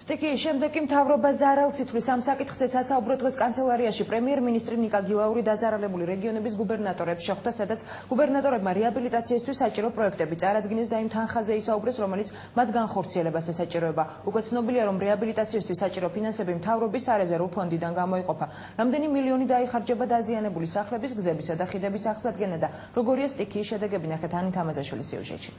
სტიქიის შემდეგ კი მთავრობა ზარალს ითვლის ამ საკითხზე სასაუბრო დღეს კანცელარიაში პრემიერ-მინისტრი ნიკა გილაური დაზარალებული რეგიონების გუბერნატორებს შეხვდა, სადაც გუბერნატორებმა რეაბილიტაციისთვის საჭირო პროექტები წარადგინეს და იმ თანხაზე ისაუბრეს, რომელიც მათ განხორციელებას ესაჭიროება. უკვე ცნობილია, რომ რეაბილიტაციისთვის საჭირო ფინანსები მთავრობის სარეზერვო ფონდიდან გამოიყოფა. რამდენი მილიონი დაიხარჯება დაზიანებული სახლების, გზებისა და ხიდების აღსადგენად და როგორია სტიქიის შედეგები, ნახეთ ანით ამაზაშვილის სიუჟეტში.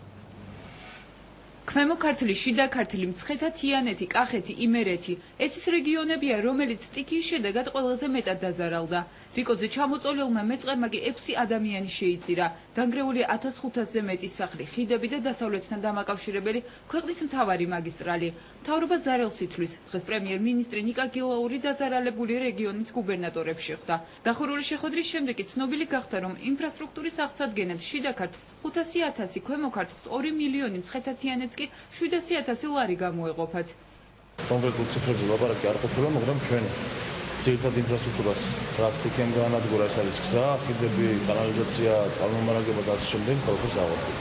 ქვემო ქართლის, შიდა ქართლი, მცხეთა, თიანეთი, კახეთი, იმერეთი. ეს ის რეგიონებია, რომელიც სტიქიის შედეგად ყველაზე მეტად დაზარალდა. რიკოზე ჩამოწოლილმა მეწყერმა კი 6 ადამიანი შეიწირა. დანგრეული 1500-ზე მეტი სახლი, ხიდები და დასავლეთთან დამაკავშირებელი ქვეყნის მთავარი მაგისტრალი. მთავრობა ზარალს ითვლის. დღეს პრემიერ-მინისტრი ნიკა გილაური დაზარალებული რეგიონის გუბერნატორებს შეხვდა. დახურული შეხვედრის შემდეგ კი ცნობილი გახდა, რომ ინფრასტრუქტურის აღსადგენად შიდა ქართლს 500.000, ქვემო ქართლს 2 მილიონი, მცხეთა თიანეთს კი 700.000 ლარი გამოეყოფათ. კონკრეტულ ციფრებზე ლაპარაკი არ ყოფილა, მაგრამ ჩვენ ძირითად ინფრასტრუქტურას რაც სტიქიამ გაანადგურა, ეს არის გზა, ხიდები, კანალიზაცია, წყალმომარაგება და ასე შემდეგ, ყველაფერს ავადმყოფთ.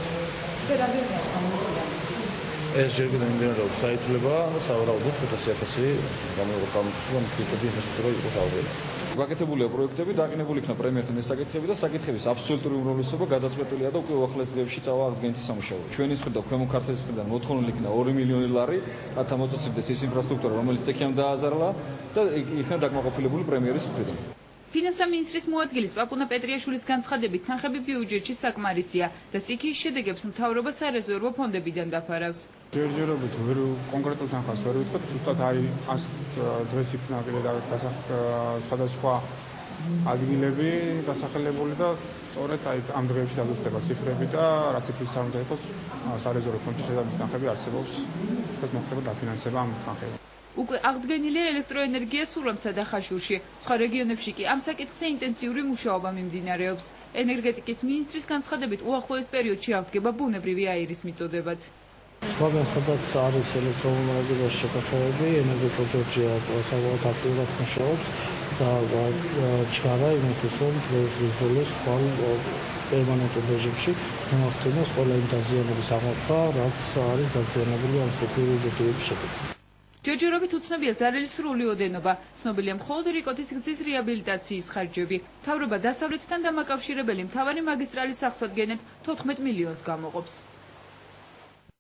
ეს ჯერ კიდევ მიმდინარეობს საითვლება და სავარაუდოდ 500.000 გამოიყოფა ამისთვის, რომ ხიდები ინფრასტრუქტურა იყოს აღდგენილი. გაკეთებულია პროექტები, დაყენებული იქნა პრემიერთან ეს საკითხები და საკითხების აბსოლუტური უმრავლესობა გადაწყვეტილია და უკვე უახლეს დღეებში წავა აღდგენითი სამუშაო. ჩვენის მხრიდან, ქვემო ქართლის მხრიდან მოთხოვნილი იქნა 2 მილიონი ლარი, რათა მოწესრიგდეს ის ინფრასტრუქტურა, რომელიც სტიქიამ დააზარალა და იქნა დაკმაყოფილებული პრემიერის მხრიდან. ფინანსთა მინისტრის მოადგილის პაპუნა პეტრიაშვილის განცხადებით, თანხები ბიუჯეტში საკმარისია და სტიქიის შედეგებს მთავრობა სარეზერვო ფონდებიდან დაფარავს. ჯერჯერობით ვერ კონკრეტულ თანხას ვერ ვიტყვით, ზუსტად არის დღეს იქნა სხვადასხვა ადგილები დასახელებული და სწორედ ამ დღეებში დაზუსტება ციფრები და რაც იქის არ უნდა იყოს სარეზერვო ფონდში შედარებით თანხები არსებობს, ეს მოხდება დაფინანსება ამ თანხებით. უკვე აღდგენილია ელექტროენერგია სურამსა და ხაშურში. სხვა რეგიონებში კი ამ საკითხზე ინტენსიური მუშაობა მიმდინარეობს. ენერგეტიკის მინისტრის განცხადებით, უახლოეს პერიოდში აღდგება ბუნებრივი აირის მიწოდებაც. სხვაგან სადაც არის ელექტრომომარაგებაში შეკავებები, ენერგეტიკო ჯორჯია საკმაოდ აქტიურად მუშაობს და ჩქარა იმისთვის, რომ დღის ბოლოს ხვალ პერმანენტულ რეჟიმში მოახდინოს ყველა იმ დაზიანების აღმოფხვრა, რაც არის დაზიანებული ამ სტიქიური ობიექტების შედეგად. ჯერჯერობით უცნობია ზარელის სრული ოდენობა. ცნობილია მხოლოდ რიკოთის გზის რეაბილიტაციის ხარჯები. მთავრობა დასავლეთთან დამაკავშირებელი მთავარი მაგისტრალის აღსადგენად 14 მილიონს გამოყოფს.